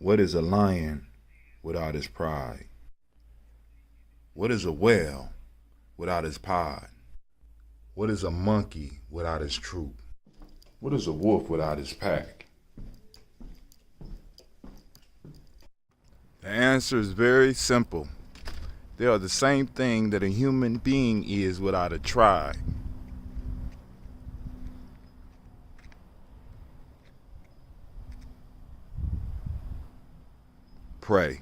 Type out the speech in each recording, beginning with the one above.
What is a lion without his pride? What is a whale without his pod? What is a monkey without his troop? What is a wolf without his pack? The answer is very simple. They are the same thing that a human being is without a tribe. Pray.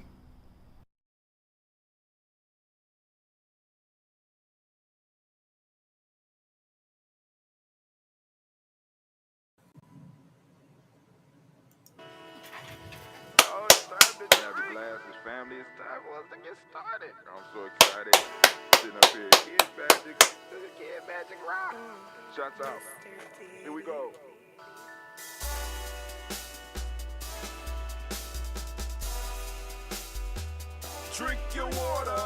Oh, it's time to grab your glasses, family. It's time for us to get started. I'm so excited. Sitting up here, Kid Magic Rock. Shots out. Here we go. Drink your water.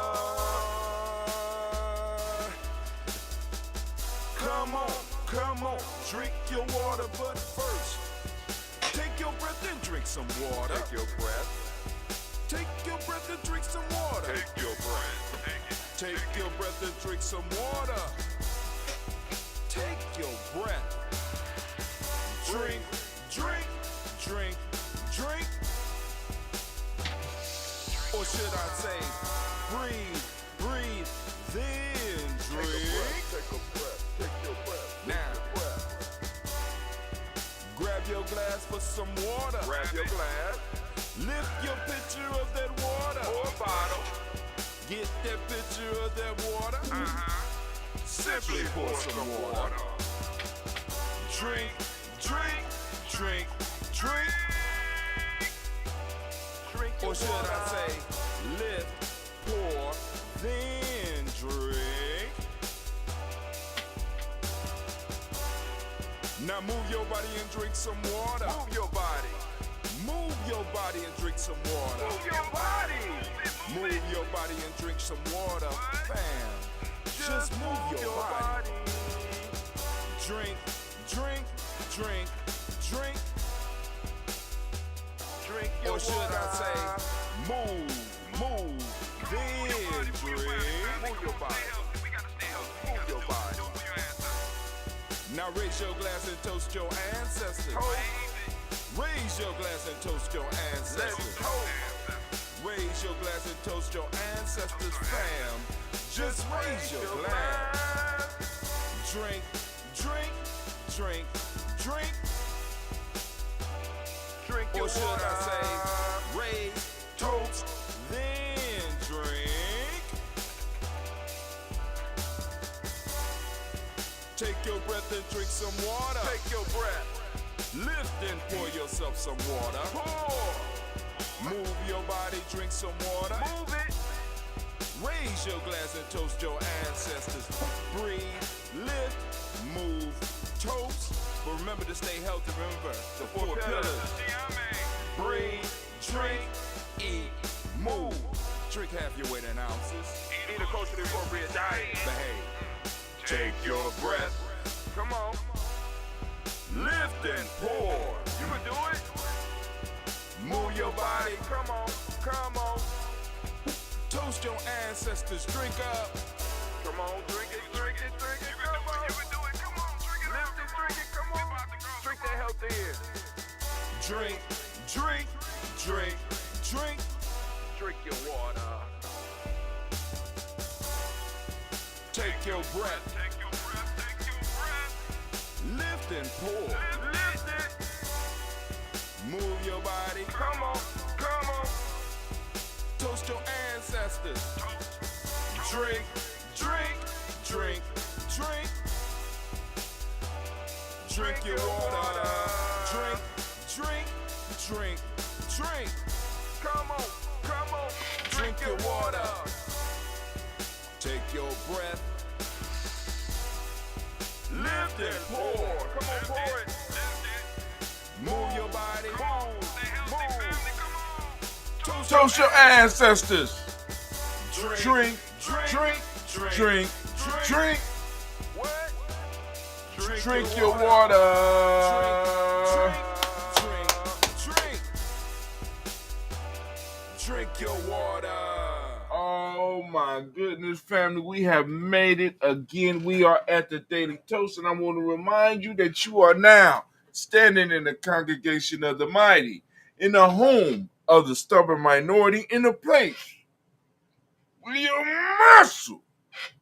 Come on, drink your water, but first, take your breath and drink some water. Take your breath. Take your breath and drink some water. Take your breath. Take your breath and drink some water. Take your breath. Drink, drink, drink, drink. Or should I say, breathe, breathe, then drink. Take a breath, take your breath. Now, grab your glass for some water. Grab your glass. Lift your pitcher of that water. Or a bottle. Get that pitcher of that water. Simply pour some water. Drink, drink, drink, drink. Or should I say, lift, pour, then drink. Now move your body and drink some water. Move your body. Move your body and drink some water. Move your body. Move your body and drink some water. Bam. Just move your body. Drink, drink, drink, drink. Drink your or should water. I say, move, then drink. Move your body. Move your body. Now raise your glass and toast your ancestors. Raise your glass and toast your ancestors. Raise your glass and toast your ancestors, fam. Just raise your glass. Drink, drink, drink, drink. Drink your or should water. I say, raise, toast, then drink. Take your breath and drink some water. Take your breath. Lift and pour yourself some water. Pour. Move your body, drink some water. Move it. Raise your glass and toast your ancestors. Breathe, lift, move, toast. But remember to stay healthy. Remember the four pillars. Breathe, drink, eat, move. Drink half your weight in ounces. Eat a culturally appropriate diet. Behave. Take your breath. Come on. Lift and pour. You can do it. Move your body. Come on. Come on. Toast your ancestors. Drink up. Come on. Drink it. Drink it. Drink it. Come on. You can do it. Come on. Drink it. Lift it. Drink it. Come on. Drink that health in. Drink. Drink. Drink. Drink. Drink your water. Take your breath. Take your breath. Take your breath. Lift and pour. Lift it. Move your body. Come on. Come on. Toast your ancestors. Drink. Drink. Drink. Drink. Drink your water. Drink. Drink. Drink. Drink. Come on. Come on. Drink your water. Take your breath. Lift and pour. Come on, pour it. Move your body. Move. Toast your ancestors. Drink. Drink. Drink. Drink. What? Drink your water. Drink. my goodness, family. We have made it again. We are at the Daily Toast, and I want to remind you that you are now standing in the congregation of the mighty, in the home of the stubborn minority, in a place where your muscle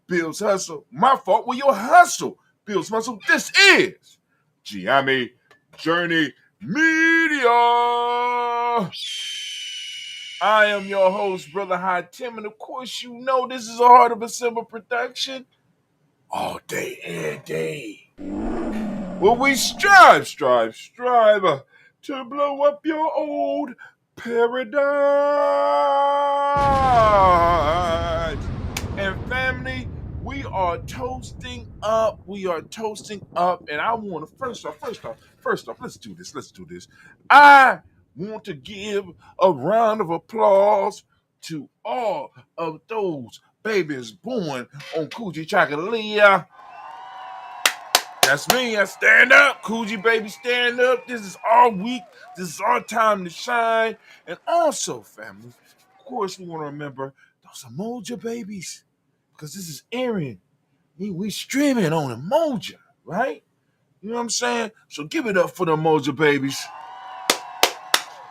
builds hustle. My fault, where your hustle builds muscle. This is Giami Journey Media. I am your host, Brother High Tim, and of course, you know this is a Heart of a Simple production. All day, every day. Well, we strive to blow up your old paradise. And family, we are toasting up. And I want to first off, let's do this. I want to give a round of applause to all of those babies born on Kujichagulia. That's me. I stand up. Coogee baby, stand up. This is our week. This is our time to shine. And also, family, of course, we want to remember those Emoja babies. Because this is Aaron. We streaming on Emoja, right? You know what I'm saying? So give it up for the Emoja babies.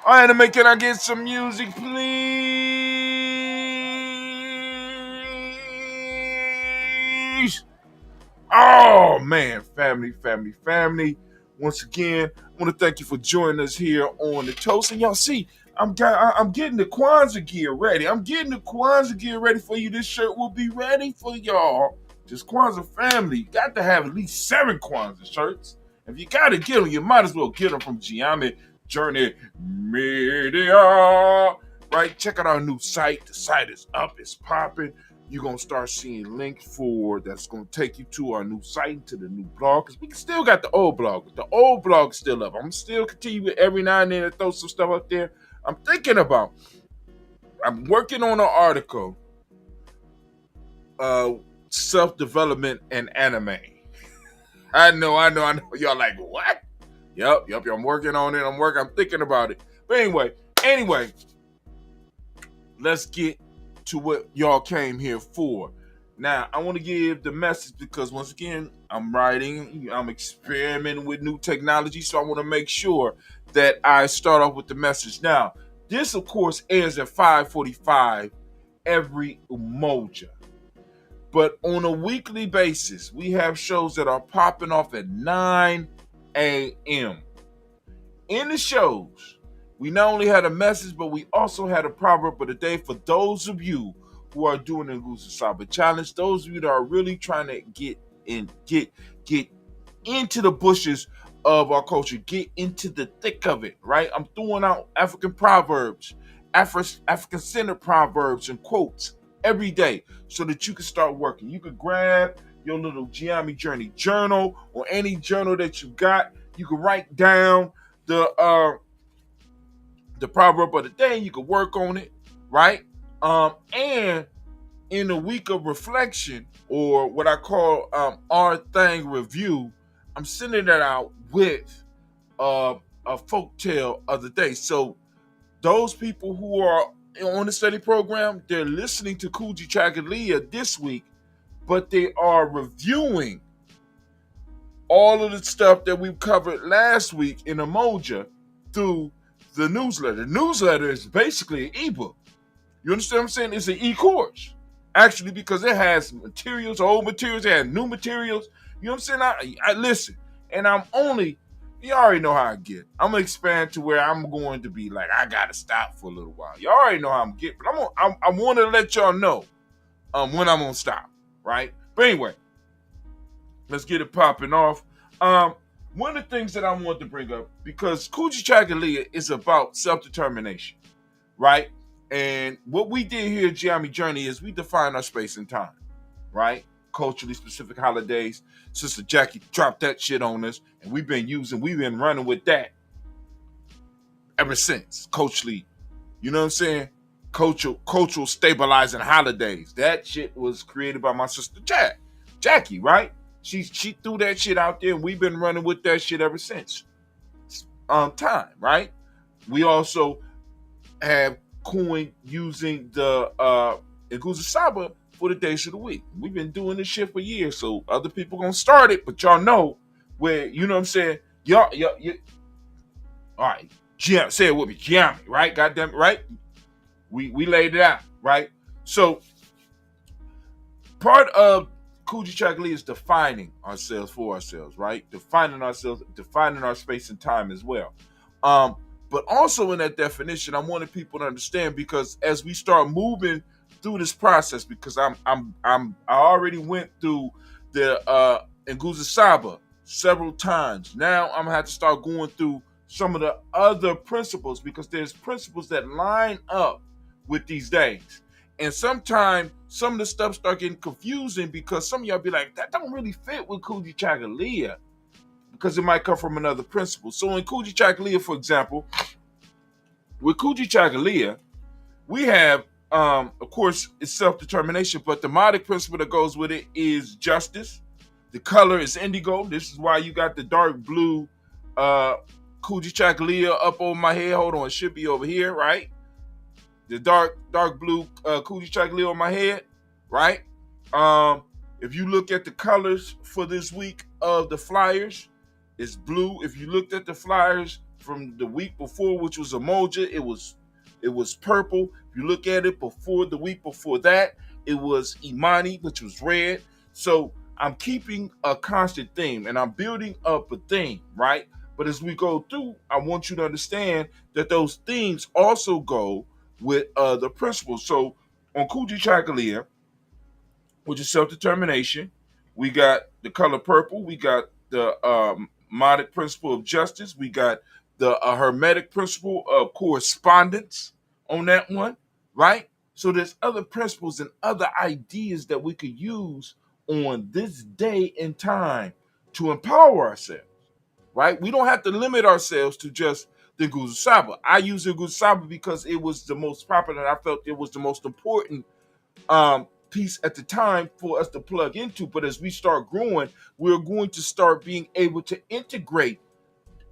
All right, Anime, can I get some music, please? Oh, man, family. Once again, I want to thank you for joining us here on the Toast. And y'all see, I'm getting the Kwanzaa gear ready. For you. This shirt will be ready for y'all. Just Kwanzaa family. You got to have at least 7 Kwanzaa shirts. If you got to get them, you might as well get them from Giami Journey Media. Right? Check out our new site. The site is up. It's popping. You're going to start seeing links that's going to take you to our new site, to the new blog, because we still got the old blog. The old blog is still up. I'm still continuing every now and then to throw some stuff up there. I'm working on an article, self-development and anime. I know. Y'all like, what? Yep, I'm working on it. I'm thinking about it. But anyway, let's get to what y'all came here for. Now, I want to give the message because once again, I'm experimenting with new technology, so I want to make sure that I start off with the message. Now, this of course airs at 5:45 every Umoja. But on a weekly basis, we have shows that are popping off at 9 a.m. In the shows, we not only had a message, but we also had a proverb of the day for those of you who are doing the Ngusa Saba Challenge, those of you that are really trying to get into the bushes of our culture, get into the thick of it, right? I'm throwing out African proverbs, African-centered proverbs and quotes every day so that you can start working. You can grab your little Giami Journey journal or any journal that you got. You can write down the proverb of the day. You can work on it, right? And in a week of reflection, or what I call our thing review, I'm sending that out with a folktale of the day. So those people who are on the study program, they're listening to Kujichagulia this week, but they are reviewing all of the stuff that we covered last week in Emoja through the newsletter. The newsletter is basically an ebook. You understand what I'm saying? It's an e-course. Actually, because it has materials, old materials, it has new materials. You know what I'm saying? I listen. And you already know how I get. I'm going to expand to where I'm going to be like, I got to stop for a little while. You already know how I'm getting. But I want to let y'all know when I'm going to stop, right? But anyway, let's get it popping off. One of the things that I want to bring up, because Kujichagulia is about self-determination, right? And what we did here at Giami Journey is we define our space and time, right? Culturally specific holidays. Sister Jackie dropped that shit on us, and we've been running with that ever since. Culturally, you know what I'm saying? Cultural stabilizing holidays. That shit was created by my sister Jackie, right? She threw that shit out there, and we've been running with that shit ever since. Time, right? We also have coined using the Nguzo Saba for the days of the week. We've been doing this shit for years, so other people gonna start it, but y'all know where, you know what I'm saying? Y'all, all right, say it with me, Gianni, right? Goddamn it, right? We laid it out, right? So part of Kujichagulia is defining ourselves for ourselves, right? Defining ourselves, defining our space and time as well. But also in that definition, I wanted people to understand, because as we start moving through this process, because I already went through the Nguzo Saba several times. Now I'm gonna have to start going through some of the other principles, because there's principles that line up with these days. And sometimes some of the stuff start getting confusing, because some of y'all be like, that don't really fit with Kujichagulia, because it might come from another principle. So in Kujichagulia, for example, with Kujichagulia, we have, of course, it's self-determination, but the modic principle that goes with it is justice. The color is indigo. This is why you got the dark blue Kujichagulia up over my head. Hold on, it should be over here, right? The dark blue Kujichagulia on my head, right? If you look at the colors for this week of the flyers, it's blue. If you looked at the flyers from the week before, which was Emoja, it was purple. If you look at it before the week before that, it was Imani, which was red. So I'm keeping a constant theme, and I'm building up a theme, right? But as we go through, I want you to understand that those themes also go with the principles. So on Kujichagulia, which is self-determination, we got the color purple, we got the modic principle of justice, we got the hermetic principle of correspondence on that one, right? So there's other principles and other ideas that we could use on this day and time to empower ourselves, right? We don't have to limit ourselves to just the Nguzo Saba. I use the Nguzo Saba because it was the most popular, and I felt it was the most important piece at the time for us to plug into. But as we start growing, we're going to start being able to integrate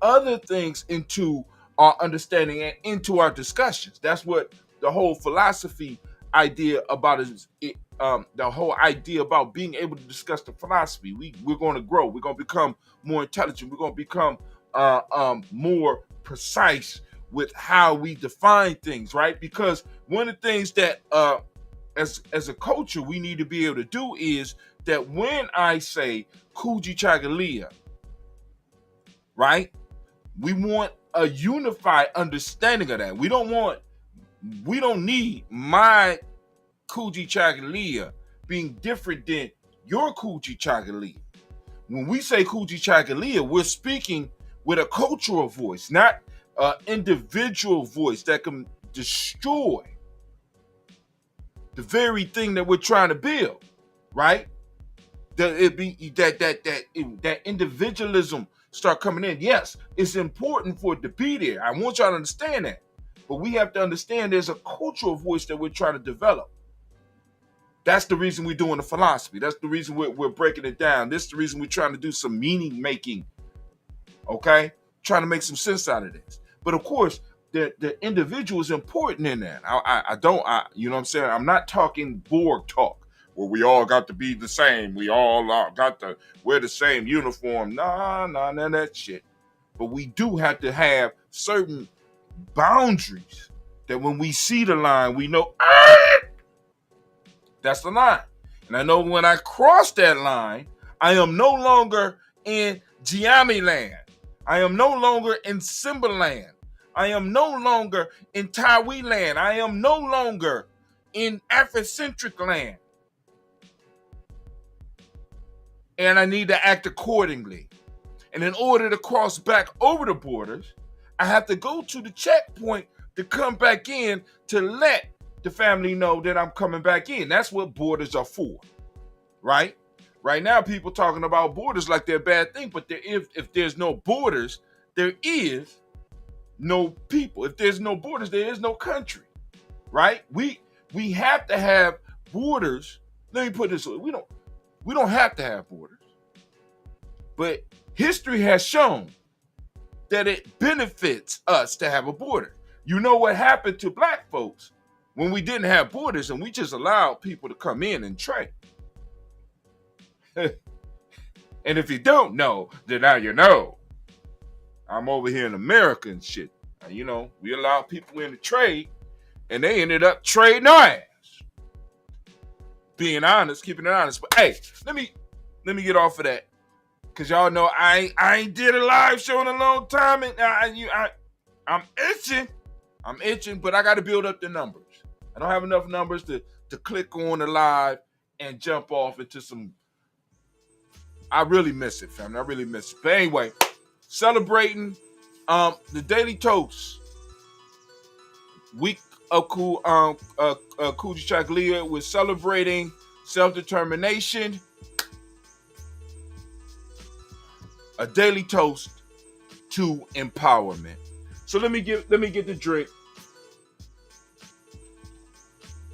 other things into our understanding and into our discussions. That's what the whole philosophy idea about is. The whole idea about being able to discuss the philosophy. We're going to grow. We're going to become more intelligent. We're going to become more precise with how we define things, right? Because one of the things that as a culture we need to be able to do is that when I say Kujichagulia, right? We want a unified understanding of that. We don't need my Kujichagulia being different than your Kujichagulia. When we say Kujichagulia, we're speaking with a cultural voice, not an individual voice that can destroy the very thing that we're trying to build, right? That individualism start coming in. Yes, it's important for it to be there. I want y'all to understand that. But we have to understand there's a cultural voice that we're trying to develop. That's the reason we're doing the philosophy. That's the reason we're breaking it down. This is the reason we're trying to do some meaning making, okay? Trying to make some sense out of this. But of course, the individual is important in that. You know what I'm saying? I'm not talking Borg talk, where we all got to be the same. We all got to wear the same uniform. None of that shit. But we do have to have certain boundaries that when we see the line, we know, that's the line. And I know when I cross that line, I am no longer in Giami land. I am no longer in Simba land. I am no longer in Tawi land. I am no longer in Afrocentric land. And I need to act accordingly. And in order to cross back over the borders, I have to go to the checkpoint to come back in to let the family know that I'm coming back in. That's what borders are for, right? Right now, people talking about borders like they're a bad thing, but if there's no borders, there is no people. If there's no borders, there is no country, right? We have to have borders. Let me put it this way: we don't have to have borders, but history has shown that it benefits us to have a border. You know what happened to black folks when we didn't have borders and we just allowed people to come in and trade. And if you don't know, then now you know. I'm over here in America and shit. And, you know, we allowed people in to trade, and they ended up trading our ass. Being honest, keeping it honest. But hey, let me get off of that, cause y'all know I ain't did a live show in a long time, and I'm itching. I'm itching, but I got to build up the numbers. I don't have enough numbers to click on the live and jump off into some. I really miss it, family. I really miss it. But anyway, celebrating the Daily Toast week of Kujichagulia. We're celebrating self-determination. A daily toast to empowerment. So let me get the drink.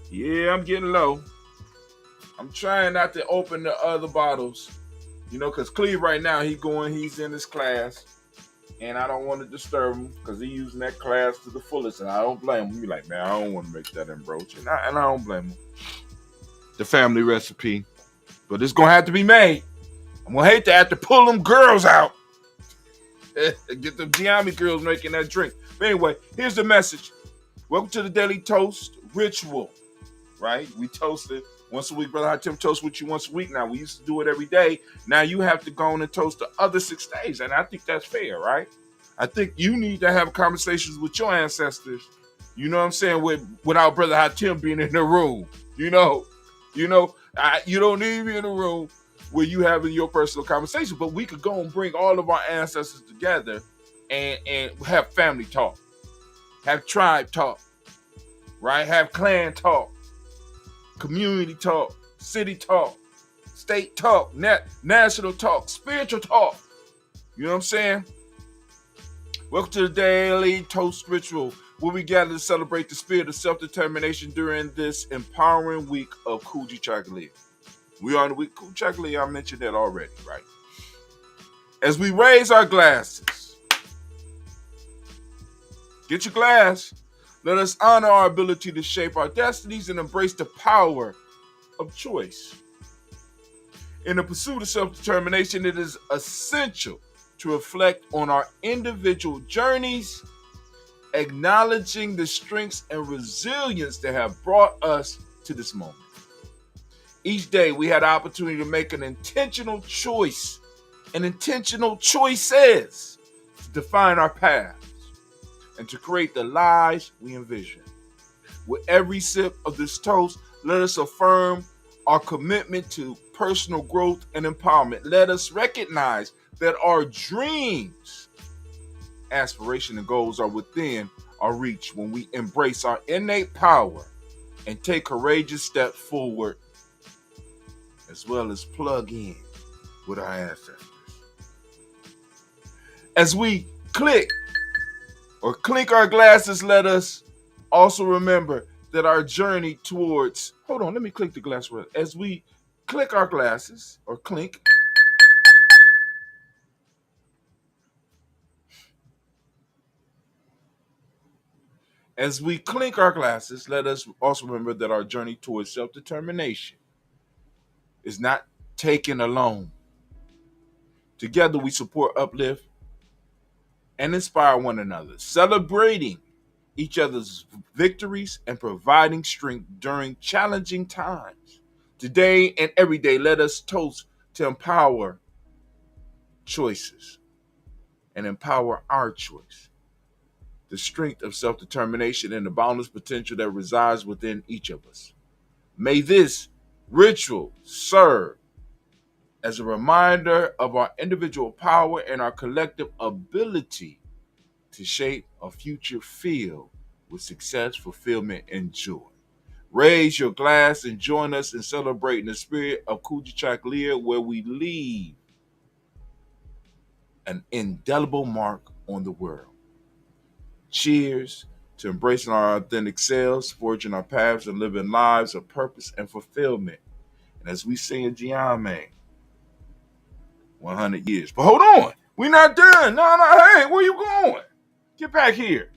Yeah, I'm getting low. I'm trying not to open the other bottles, you know, because Cleve right now he's in his class, and I don't want to disturb him because he's using that class to the fullest, and I don't blame him. He's like, man, I don't want to make that embroach, and I don't blame him. The family recipe, but it's gonna have to be made. I'm gonna hate to have to pull them girls out. Get them Giambi girls making that drink. But anyway, here's the message. Welcome to the Daily Toast Ritual. Right? We toast it once a week. Brother Hatim toast with you once a week. Now, we used to do it every day. Now you have to go on and toast the other 6 days. And I think that's fair, right? I think you need to have conversations with your ancestors. You know what I'm saying? Without Brother Hatim being in the room. You don't need me in the room where you having your personal conversation, but we could go and bring all of our ancestors together and have family talk, have tribe talk, right? Have clan talk, community talk, city talk, state talk, national talk, spiritual talk. You know what I'm saying? Welcome to the Daily Toast Ritual, where we gather to celebrate the spirit of self-determination during this empowering week of Kujichagulia. We are in the week of Kujichagulia. I mentioned that already, right? As we raise our glasses, get your glass. Let us honor our ability to shape our destinies and embrace the power of choice. In the pursuit of self-determination, it is essential to reflect on our individual journeys, acknowledging the strengths and resilience that have brought us to this moment. Each day, we had the opportunity to make an intentional choice and intentional choices to define our paths and to create the lives we envision. With every sip of this toast, let us affirm our commitment to personal growth and empowerment. Let us recognize that our dreams, aspiration, and goals are within our reach when we embrace our innate power and take courageous steps forward, as well as plug in with our ancestors. As we clink our glasses, let us also remember that our journey towards, hold on, let me clink the glass. As we clink our glasses, or clink, as we clink our glasses, let us also remember that our journey towards self-determination is not taken alone. Together we support, uplift, and inspire one another, celebrating each other's victories and providing strength during challenging times. Today and every day, let us toast to empower choices and empower our choice, the strength of self-determination and the boundless potential that resides within each of us. May this ritual serve as a reminder of our individual power and our collective ability to shape a future filled with success, fulfillment, and joy. Raise your glass and join us in celebrating the spirit of Kujichagulia, where we leave an indelible mark on the world. Cheers to embracing our authentic selves, forging our paths, and living lives of purpose and fulfillment. And as we sing in Giambi, 100 years. But hold on, we're not done. No, hey, where you going? Get back here.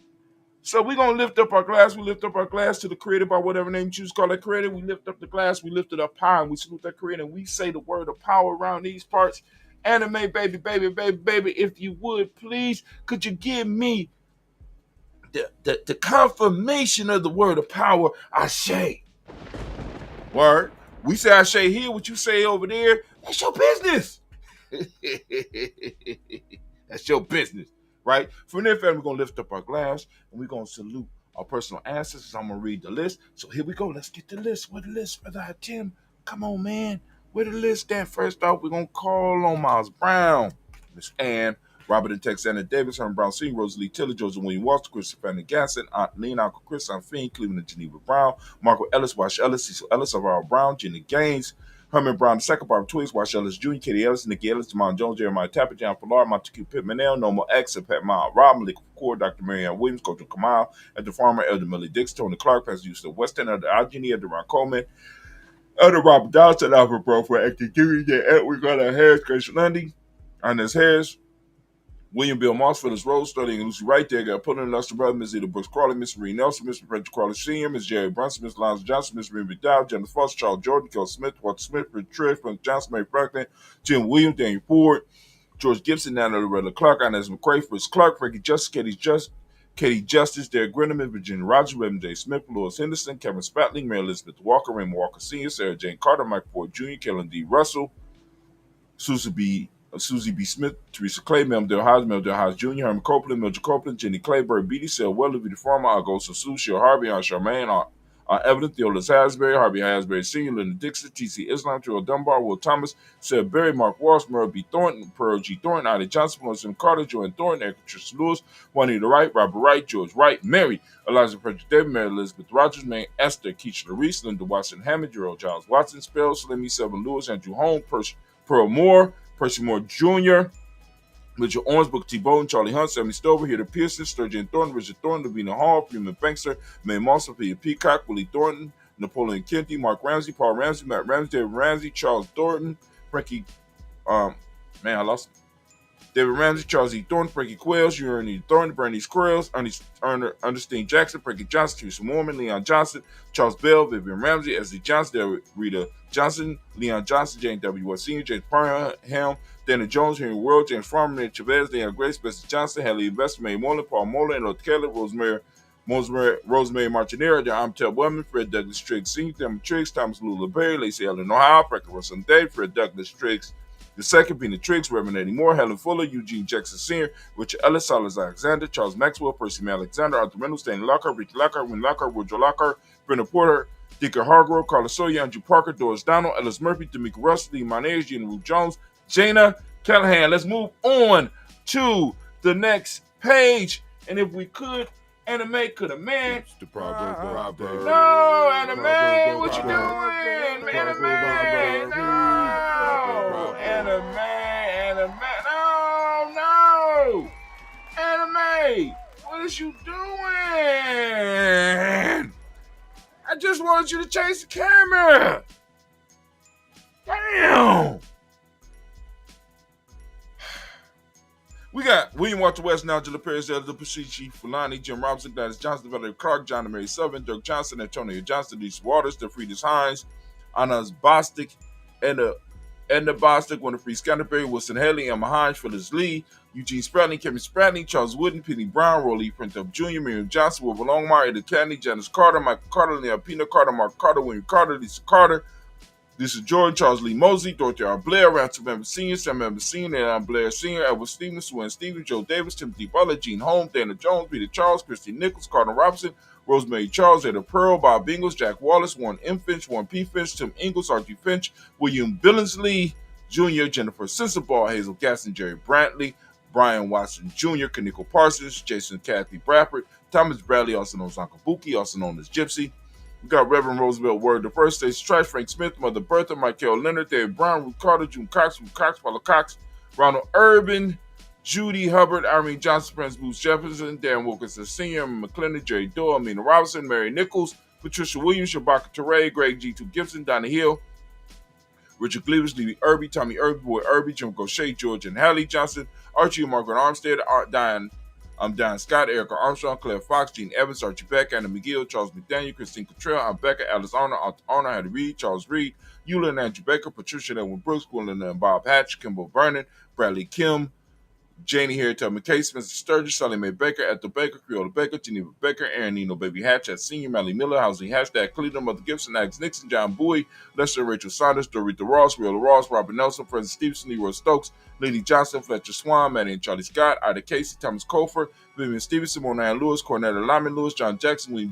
So we're going to lift up our glass. We lift up our glass to the creator by whatever name you choose to call that creator. We lift up the glass. We lift it up high and we salute that creator. And we say the word of power around these parts. Anime, baby, baby, baby, baby, if you would, please, could you give me the confirmation of the word of power? Ashe. Word. We say Ashe here. What you say over there, that's your business. That's your business, right? From there, family, we're going to lift up our glass and we're going to salute our personal ancestors. I'm going to read the list. So here we go. Let's get the list. Where the list, Brother Tim? Come on, man. Where the list at? First off, we're going to call on Miles Brown, Miss Ann, Robert and Texana Davis, Herman Brown Sr., Rosalie Tiller, Joseph William Walter, Christopher Fanny Gasson, Aunt Lean, Uncle Chris, Aunt Fiend, Cleveland and Geneva Brown, Margaret Ellis, Wash Ellis, Cecil Ellis, Aurora Brown, Jenny Gaines, Herman Brown II, Barbara Twigs, Wash Ellis Jr., Katie Ellis, Nikki Ellis, Jamon Jones, Jeremiah Tapper, John Pilar, Montague Pittman, Normal X, Pat Mile, Rob, Malik Core, Dr. Marianne Williams, Coach Kamal, Elder Farmer, Elder Millie Dix, Tony Clark, Pastor Houston West End, Elder Algeny, Elder Ron Coleman, Elder Robert Dawson, Alfred Bro for Active Duty, Edward Gunnar Harris, Grace Lundy, Inez Harris, William Bill Moss, Phyllis Rose, studying Lucy Wright there, got put in Lester Brother, Miss Ida Brooks Crawley, Miss Marie Nelson, Mr. Frederick Crawley Sr., Miss Jerry Brunson, Miss Lons Johnson, Miss Marie McDowell, Jennifer Foster, Charles Jordan, Kel Smith, Walter Smith, Fred Trish, Frank Johnson, Mary Franklin, Jim Williams, Daniel Ford, George Gibson, Nana Loretta Clark, Inez McCray, Fritz Clark, Frankie Justice, Katie Justice, Derek Grinneman, Virginia Rogers, Reverend J. Smith, Louis Henderson, Kevin Spatling, Mary Elizabeth Walker, Raymond Walker Sr., Sarah Jane Carter, Mike Ford Jr., Kellen D. Russell, Susie B. Smith, Teresa Clay, Mel Hodge Jr., Herman Copeland, Mildred Copeland, Jenny Clayburg, Beatty, Sel Weller, Vita Farmer, Augusta Sue, Sheil Harvey, Aunt Charmaine, Evident, Theolis Hasbury, Harvey Hasbury Sr., Linda Dixon, T.C. Islam, Terrell Dunbar, Will Thomas, Seth Berry, Mark Walsh, Merle B. Thornton, Pearl G. Thornton, Ida Johnson, Melissa Carter, Joanne Thornton, Eric Patricia Lewis, Juanita Wright, Robert Wright, George Wright, Mary, Eliza Frederick David, Mary Elizabeth Rogers, May Esther, Keisha Reese, Linda Watson Hammond, Gerald Giles Watson, Spell, Slimmy Seven Lewis, Andrew Holmes, Pearl Moore, Percy Moore Jr., Mitchell Owens, Booker T. Bowden, Charlie Hunt, Sammy Stover, Heather Pearson, Sturgeon Thornton, Richard Thornton, Lavina Hall, Freeman Bankster, Mae Moss, Peter Peacock, Willie Thornton, Napoleon Kenty, Mark Ramsey, Paul Ramsey, Matt Ramsey, David Ramsey, Charles Thornton, Frankie, I lost David Ramsey, Charles E. Thornton, Frankie Quails, Ernie Thornton, Bernice Quails, Ernestine Jackson, Frankie Johnson, Teresa Mormon, Leon Johnson, Charles Bell, Vivian Ramsey, S.D. Johnson, Rita Johnson, Leon Johnson, Jane W. West Sr., James Parham, Dana Jones, Henry World, James Farmer, Nate Chavez, Leon Grace, Bessie Johnson, Haley Investor, May Moreland, Paul Moreland, Lord Kelly, Rosemary Martinera, Amtel Wellman, Fred Douglas Triggs Sr., Thelma Triggs, Thomas Lula Berry, Lacey Ellen Ohio, Frankie Russell Day, Fred Douglas Triggs the second, Pina Triggs, Reverend Eddie Moore, Helen Fuller, Eugene Jackson Sr., Richard Ellis, Silas Alexander, Charles Maxwell, Percy May Alexander, Arthur Reynolds, Stanley Lockhart, Ricky Lockhart, Wynn Lockhart, Woodrow Lockhart, Brenda Porter, Dicker Hargrove, Carlos Sawyer, Andrew Parker, Doris Donald, Ellis Murphy, D'Amica Russell, Lee Monez, Gina Ruth Jones, Jana Callahan. Let's move on to the next page. And if we could, Anime could have man. It's the proverb. No, Anime, what you doing? Anime, no. Anime, no. Anime, what is you doing? I just wanted you to chase the camera. Damn. We got William Walter West, Nigel Perez, Elder Pacici, Fulani, Jim Robinson, Gladys Johnson, Valerie Clark, John and Mary Sullivan, Dirk Johnson, Antonio Johnson, Lisa Waters, DeFriedis Hines, Anna's Bostic, Edna Bostic, Winifred Scanterbury, Wilson Haley, Emma Hines, Phyllis Lee, Eugene Spratling, Kevin Spratling, Charles Wooden, Penny Brown, Rolly Printup Jr., Miriam Johnson, Wilbur Longmire, Eda Kennedy, Janice Carter, Michael Carter, Leon Pino Carter, Mark Carter, William Carter, Lisa Carter, Lisa Jordan, Charles Lee Mosley, Dorothy R. Blair, Ransom Member Sr., Sam Member Sr., Aaron Blair Sr., Edward Stevens, Swen Stevens, Joe Davis, Timothy Butler, Gene Holmes, Dana Jones, Peter Charles, Christy Nichols, Carter Robinson, Rosemary Charles, Ada Pearl, Bob Ingles, Jack Wallace, Warren M. Finch, Warren P. Finch, Tim Ingles, Archie Finch, William Billingsley Jr., Jennifer Sensabaugh, Hazel Gaston, Jerry Brantley, Brian Watson Jr., Kaniko Parsons, Jason Kathy Bradford, Thomas Bradley, also known as Uncle Buki, also known as Gypsy. We got Reverend Roosevelt Word, the First, Stacey Trice, Frank Smith, Mother Bertha, Michael Leonard, David Brown, Ruth Carter, June Cox, Paula Cox, Ronald Urban, Judy Hubbard, Irene Johnson, Prince Bruce Jefferson, Dan Wilkinson Sr., McClendon, Jerry Doyle, Amina Robinson, Mary Nichols, Patricia Williams, Shabaka Teray, Greg G2 Gibson, Donna Hill, Richard Cleavers, Levy Irby, Tommy Irby, Boy Irby, Jim Gaucher, George and Hallie Johnson, Archie and Margaret Armstead, Diane I'm Don Scott, Erica Armstrong, Claire Fox, Gene Evans, Archie Beck, Anna McGill, Charles McDaniel, Christine Cottrell, I'm Becca, Alice Arnold, Arthur Hattie Reed, Charles Reed, Eula and Andrew Baker, Patricia and Edwin Brooks, Gwendolyn and Bob Hatch, Kimball Vernon, Bradley Kim, Janie Harry Tubman Case, Spencer Sturgis, Sally Mae Baker, Ethel Baker, Creola Baker, Geneva Baker, Aaron Nino Baby Hatch, at Senior, Mally Miller, Housing Hashtag Cleveland, Mother Gibson, Alex Nixon, John Bowie, Lester Rachel Saunders, Dorita Ross, Riola Ross, Robert Nelson, President Stevenson, Leroy Stokes, Lady Johnson, Fletcher Swan, Maddie and Charlie Scott, Ida Casey, Thomas Colfer, Vivian Stevenson, Mona Ann Lewis, Cornetta Lyman Lewis, John Jackson, William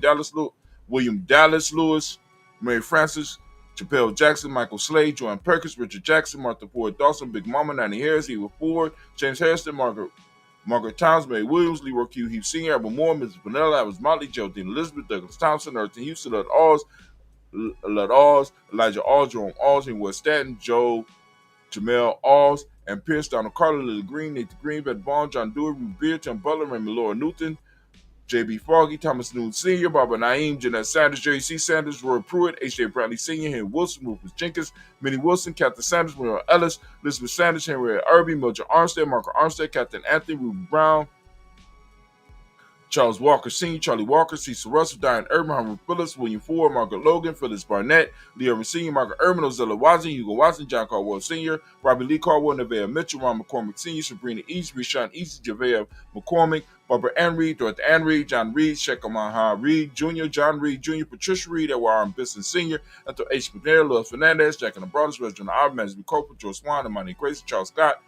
Dallas Lewis, Mary Francis, Chappelle Jackson, Michael Slade, Joanne Perkins, Richard Jackson, Martha Ford Dawson, Big Mama, Nanny Harris, Eva Ford, James Harrison, Margaret Towns, Mary Williams, Leroy Q. Heath Sr., Abel Moore, Mrs. Vanilla, Evans Motley, Geraldine Elizabeth, Douglas Thompson, Earthton Houston, Lud Alls, Elijah Alls, Jerome Alls, and West Stanton, Joe Jamel Alls, and Pierce, Donald Carter, Lily Green, Nathan Green, Beth Vaughn, John Dewey, Ruth Beard, Tim Butler, Raymond Laura Newton, J.B. Foggy, Thomas Noon Sr., Barbara Naeem, Jeanette Sanders, Jerry C. Sanders, Roy Pruitt, H.J. Bradley Sr., Henry Wilson, Rufus Jenkins, Minnie Wilson, Captain Sanders, Muriel Ellis, Elizabeth Sanders, Henry Irby, Mildred Armstead, Margaret Armstead, Captain Anthony, Ruben Brown, Charles Walker Sr., Charlie Walker, Cecil Russell, Diane Urban, Harvard Phillips, William Ford, Margaret Logan, Phyllis Barnett, Lee Irvin Sr., Margaret Urban, Ozella Watson, Hugo Watson, John Caldwell Sr., Robbie Lee Caldwell, Nevaeh Mitchell, Ron McCormick Sr., Sabrina East, Rashawn East, Javea McCormick, Barbara Ann Reed, Dorothy Ann Reed, John Reed, Shekhar Maha Reed Jr., John Reed Jr., Patricia Reed, Edward R. Bisson Sr., Ethel H. McNair, Louis Fernandez, Jack and the Brothers, Reginald Alvin, Management Corporal, Joe Swan, Imani Grace, Charles Scott,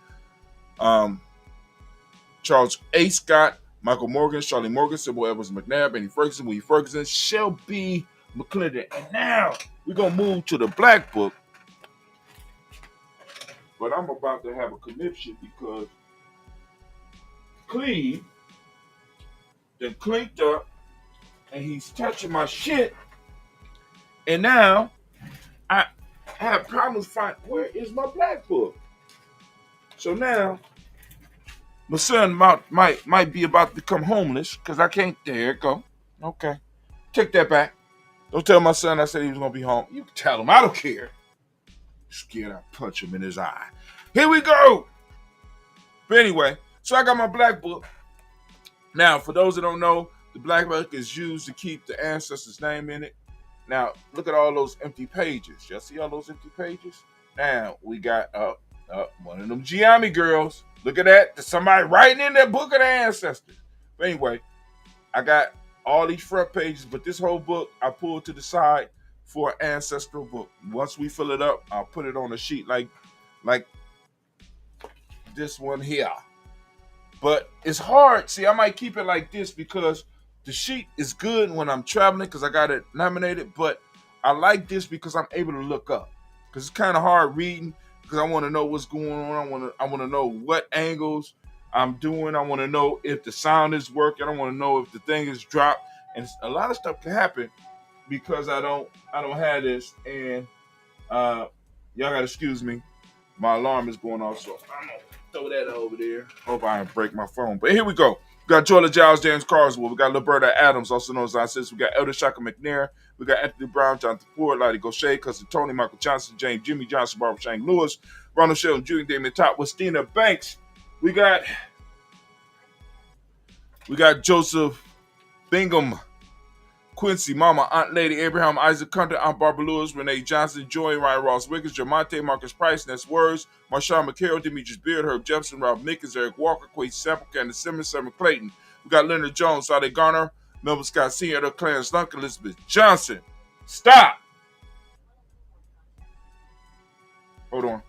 Charles A. Scott, Michael Morgan, Charlie Morgan, Sybil Edwards McNabb, Annie Ferguson, Willie Ferguson, Shelby McClendon. And now we're going to move to the Black Book. But I'm about to have a conniption because Cleve then clinked up and he's touching my shit. And now I have problems finding where is my Black Book. So now my son might be about to become homeless because I can't. There it go. Okay. Take that back. Don't tell my son I said he was going to be home. You can tell him. I don't care. Scared I'll punch him in his eye. Here we go. But anyway, so I got my Black Book. Now, for those that don't know, the Black Book is used to keep the ancestors' name in it. Now, look at all those empty pages. Y'all see all those empty pages? Now, we got one of them Giammi girls. Look at that. There's somebody writing in that book of the ancestors. But anyway, I got all these front pages, but this whole book I pulled to the side for an ancestral book. Once we fill it up, I'll put it on a sheet like this one here. But it's hard. See, I might keep it like this because the sheet is good when I'm traveling because I got it laminated, but I like this because I'm able to look up. Because it's kind of hard reading because I want to know what's going on. I want to know what angles I'm doing. I want to know if the sound is working. I want to know if the thing is dropped. And a lot of stuff can happen because I don't have this. And y'all gotta excuse me. My alarm is going off, so I'm gonna throw that over there. Hope I don't break my phone. But here we go. We got Joyla Giles, James Carswell. We got Liberta Adams, also known as our sister. We got Elder Shaka McNair. We got Anthony Brown, Jonathan Ford, Lottie Gaucher, Cousin Tony, Michael Johnson, James Jimmy Johnson, Barbara Shang Lewis, Ronald Sheldon Jr., Damien Top, Westina Banks. We got Joseph Bingham, Quincy, Mama, Aunt Lady, Abraham, Isaac Hunter, Aunt Barbara Lewis, Renee Johnson, Joy, Ryan Ross Wiggins, Jamonte, Marcus Price, Ness Words, Marshawn McCarroll, Demetrius Beard, Herb Jefferson, Rob Mickens, Eric Walker, Quay Sample, Candace Simmons, Simon Clayton. We got Leonard Jones, Sade Garner, Melvin Scott Sr., Clarence Lunk, Elizabeth Johnson. Stop! Hold on.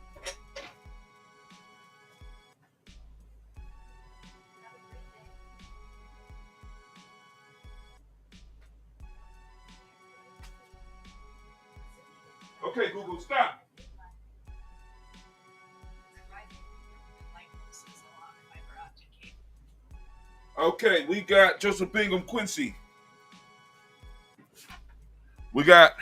Okay, Google, stop. Okay, we got Joseph Bingham Quincy. We got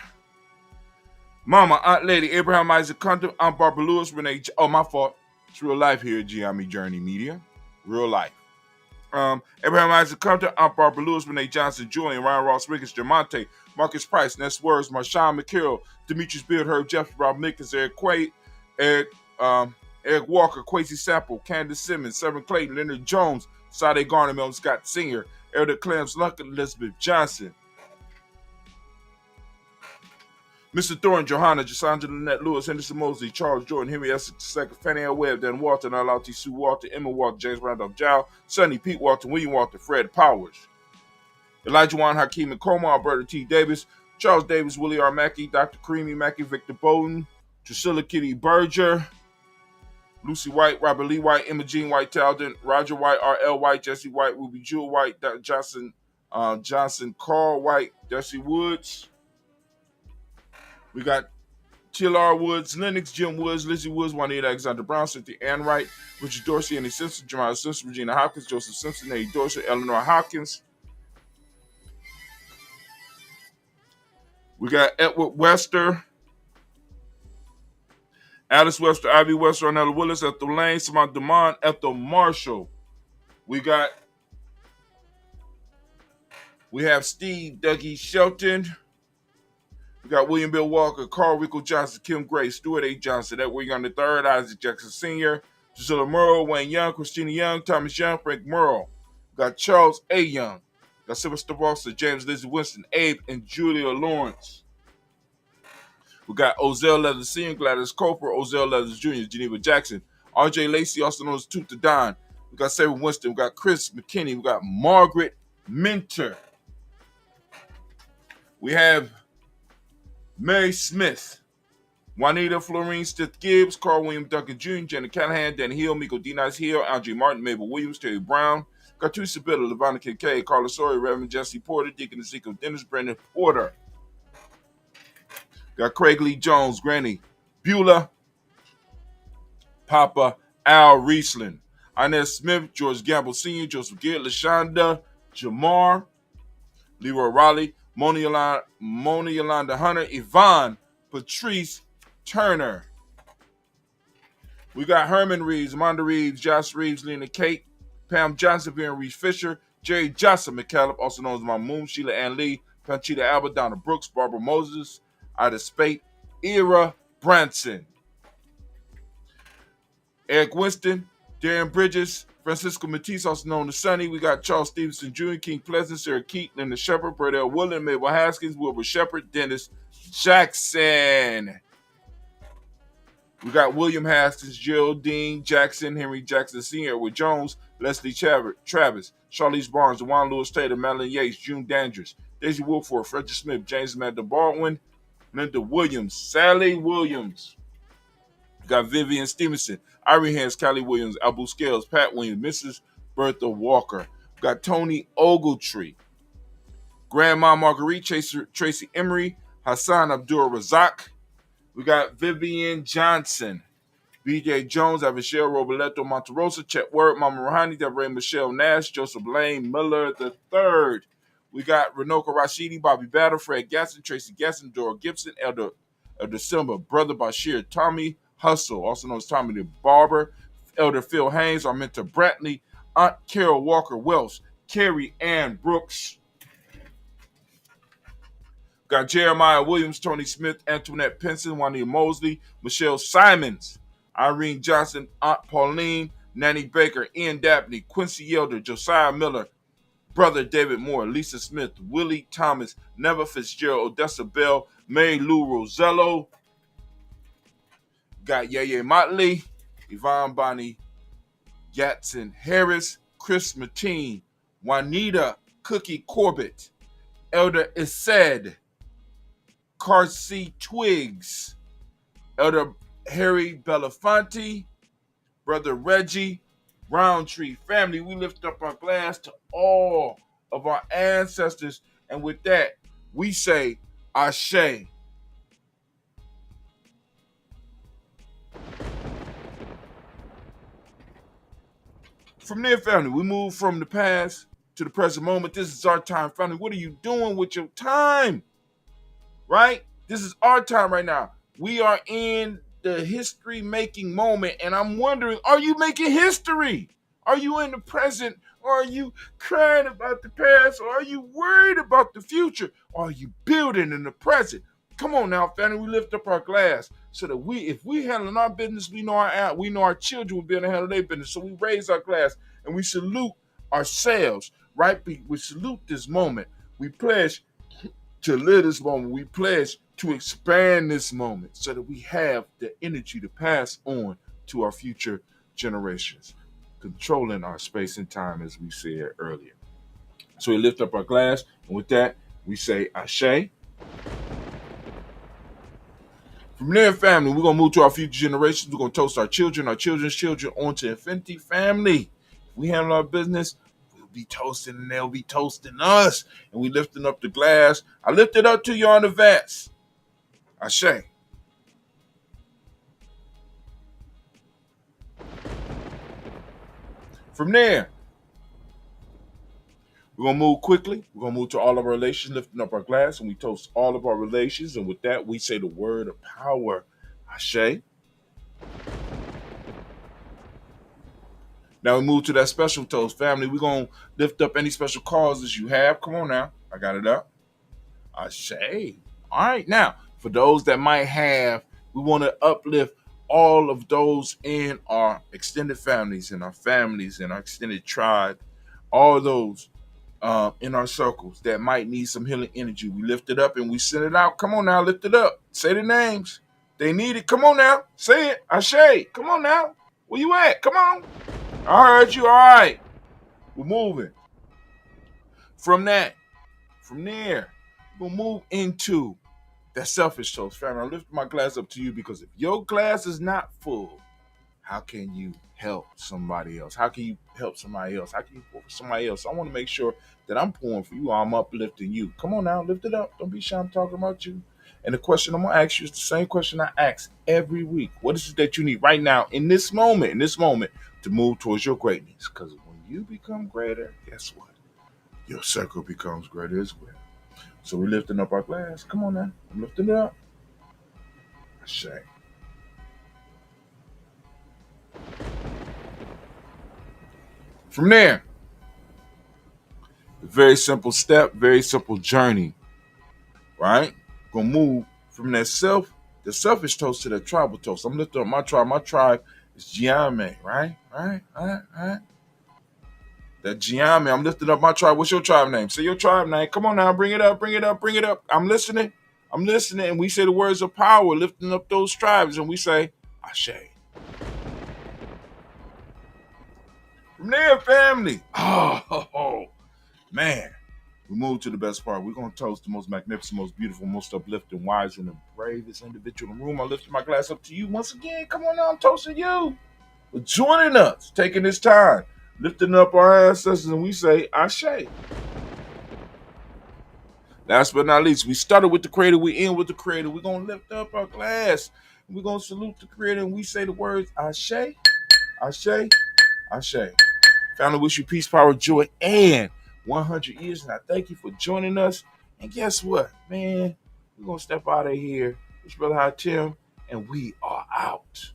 Mama, Aunt Lady, Abraham Isaac Hunter, Aunt Barbara Lewis, Renee. Oh, my fault. It's real life here at Giammi Journey Media. Real life. Abraham Isaac Hunter, Aunt Barbara Lewis, Renee Johnson, Julian, Ryan Ross Wiggins, Jamonte, Marcus Price, Ness Words, Marshawn McCarroll, Demetrius Beard, Herb Jeff, Rob Mickens, Eric Quaid, Eric Eric Walker, Quasi Sample, Candace Simmons, Severn Clayton, Leonard Jones, Sade Garner, Melvin Scott Sr., Elder Clams Luckett, Elizabeth Johnson, Mr. Thorne, Johanna, Jasandra Lynette Lewis, Henderson Mosley, Charles Jordan, Henry Essex II, Fannie L. Webb, Dan Walton, Alauti Sue Walter, Emma Walter, James Randolph Jow, Sonny, Pete Walton, William Walter, Fred Powers, Elijah Juan Hakeem and Coma, Alberta T. Davis, Charles Davis, Willie R. Mackey, Dr. Creamy Mackey, Victor Bowden, Drusilla Kitty Berger, Lucy White, Robert Lee White, Emma Jean White, Talden, Roger White, R.L. White, Jesse White, Ruby Jewel White, Johnson, Carl White, Jesse Woods. We got T.L.R. Woods, Lennox, Jim Woods, Lizzie Woods, Juanita Alexander Brown, Cynthia Ann Wright, Richard Dorsey, Annie Simpson, Jamal Simpson, Regina Hopkins, Joseph Simpson, Eddie Dorsey, Eleanor Hopkins. We got Edward Wester, Alice Webster, Ivy Webster, Ornella Willis, Ethel Lane, Samantha Demond, Ethel Marshall. We have Steve Dougie Shelton. We got William Bill Walker, Carl Rico Johnson, Kim Gray, Stuart A. Johnson, Edward Young III, Isaac Jackson Sr., Gisela Murrow, Wayne Young, Christina Young, Thomas Young, Frank Murrow. We got Charles A. Young. We got Sylvester Foster, James Lizzie Winston, Abe, and Julia Lawrence. We got Ozell Leathers Sr., Gladys Coper, Ozell Leathers Jr., Geneva Jackson, R.J. Lacey, also known as Toot the Don. We got Sarah Winston. We got Chris McKinney. We got Margaret Minter. We have Mary Smith, Juanita Florine Stith Gibbs, Carl William Duncan Jr., Janet Callahan, Danny Hill, Miko D. Nice Hill, Andre Martin, Mabel Williams, Terry Brown, Cartusa Bitter, Lavonna Kincaid, Carla Sawyer, Reverend Jesse Porter, Deacon Ezekiel Dennis, Brandon Porter. Got Craig Lee Jones, Granny Beulah, Papa Al Riesling, Inez Smith, George Gamble Sr., Joseph Gill, LaShonda, Jamar, Leroy Raleigh, Mona Yolanda Hunter, Yvonne Patrice Turner. We got Herman Reeves, Amanda Reeves, Josh Reeves, Lena Kate, Pam Johnson, Vera Reeves Fisher, Jerry Johnson McCallum, also known as Mamoon, Sheila Ann Lee, Panchita Albert, Donna Brooks, Barbara Moses, Ida Spate, Ira Branson, Eric Winston, Darren Bridges, Francisco Matisse, also known as Sonny. We got Charles Stevenson Jr., King Pleasant, Sarah Keaton, Linda Shepard, Bradell Willen, Mabel Haskins, Wilbur Shepard, Dennis Jackson. We got William Haskins, Geraldine Jackson, Henry Jackson Sr., Edward Jones, Leslie Travis, Charlize Barnes, Juan Lewis Taylor, Madeline Yates, June Dandridge, Daisy Wilford, Frederick Smith, James Amanda Baldwin, Linda Williams, Sally Williams. We got Vivian Stevenson, Irene Hands, Callie Williams, Abu Scales, Pat Williams, Mrs. Bertha Walker. We got Tony Ogletree, Grandma Marguerite, Tracy Emery, Hassan Abdul Razak. We got Vivian Johnson, B.J. Jones, Avishel Roboleto Monterosa, Chet Word, Mama Rouhani, Deborah Michelle Nash, Joseph Lane Miller III. We got Renoka Rashidi, Bobby Battle, Fred Gasson, Tracy Gasson, Dora Gibson, Elder Silva, Brother Bashir, Tommy Hustle, also known as Tommy the Barber, Elder Phil Haynes, Arminta Bradley, Aunt Carol Walker Wells, Carrie Ann Brooks. Got Jeremiah Williams, Tony Smith, Antoinette Pinson, Juanita Mosley, Michelle Simons, Irene Johnson, Aunt Pauline, Nanny Baker, Ian Dabney, Quincy Yelder, Josiah Miller, Brother David Moore, Lisa Smith, Willie Thomas, Neva Fitzgerald, Odessa Bell, Mary Lou Rosello. Got Yaya Motley, Yvonne Bonnie Gatson Harris, Chris Mateen, Juanita Cookie Corbett, Elder Ised, Carsey Twiggs, Elder Harry Belafonte, Brother Reggie, Roundtree family. We lift up our glass to all of our ancestors, and with that, we say Ashe. From there, family, we move from the past to the present moment. This is our time, family. What are you doing with your time? Right? This is our time right now. We are in the history-making moment, and I'm wondering, are you making history? Are you in the present, or are you crying about the past, or are you worried about the future? Or are you building in the present? Come on now, family, we lift up our glass so that if we handling our business, we know our children will be able to handle their business. So we raise our glass and we salute ourselves, right? We salute this moment. We pledge to live this moment. We pledge to expand this moment so that we have the energy to pass on to our future generations, controlling our space and time, as we said earlier. So we lift up our glass, and with that, we say Ashe. From there, family, we're going to move to our future generations. We're going to toast our children, our children's children, on to infinity, family. If we handle our business, we'll be toasting, and they'll be toasting us. And we lifting up the glass. I lift it up to you on the vats. Ashe. From there, we're going to move quickly. We're going to move to all of our relations, lifting up our glass, and we toast all of our relations. And with that, we say the word of power. Ashe. Now we move to that special toast, family. We're going to lift up any special causes you have. Come on now. I got it up. Ashe. All right. Now, for those that might have, we want to uplift all of those in our extended families, in our extended tribe, all those in our circles that might need some healing energy. We lift it up and we send it out. Come on now, lift it up. Say the names. They need it. Come on now. Say it. Ashe. Come on now. Where you at? Come on. I heard you. All right. We're moving. From there, we're going to move into that selfish toast. Family, I lift my glass up to you because if your glass is not full, how can you help somebody else? How can you help somebody else? How can you pour for somebody else? I want to make sure that I'm pouring for you. I'm uplifting you. Come on now, lift it up. Don't be shy. I'm talking about you. And the question I'm going to ask you is the same question I ask every week. What is it that you need right now in this moment to move towards your greatness? Because when you become greater, guess what? Your circle becomes greater as well. So we're lifting up our glass. Come on now. I'm lifting it up. Ashe. From there, very simple step, very simple journey, right? Gonna move from the selfish toast to the tribal toast. I'm lifting up my tribe. My tribe is Giame, right? That Giame, I'm lifting up my tribe. What's your tribe name? Say your tribe name. Come on now, bring it up. I'm listening, and we say the words of power, lifting up those tribes, and we say, Ashe. From there, family. Oh, man. We move to the best part. We're going to toast the most magnificent, most beautiful, most uplifting, wise, and the bravest individual in the room. I lift my glass up to you once again. Come on now, I'm toasting you for joining us, taking this time, lifting up our ancestors, and we say, Ashe. Last but not least, we started with the creator, we end with the creator. We're going to lift up our glass, and we're going to salute the creator, and we say the words, Ashe, Ashe, Ashe. Family, wish you peace, power, joy, and 100 years. And I thank you for joining us. And guess what, man? We're going to step out of here. It's Brother High Tim, and we are out.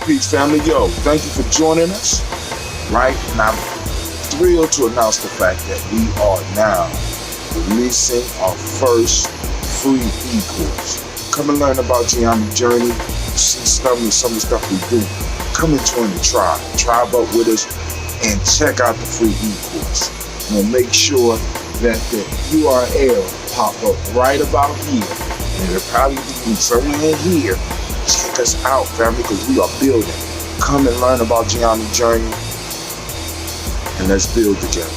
Peace, family. Yo, thank you for joining us, right? And I'm thrilled to announce the fact that we are now releasing our first free e-course. Come and learn about Gianni's journey, see some of the stuff we do. Come and join the tribe up with us, and check out the free e-course. We'll make sure that the URL pop up right about here, and it'll probably be somewhere in here. Check us out, family, because we are building. Come and learn about Gianni's journey, and let's build together.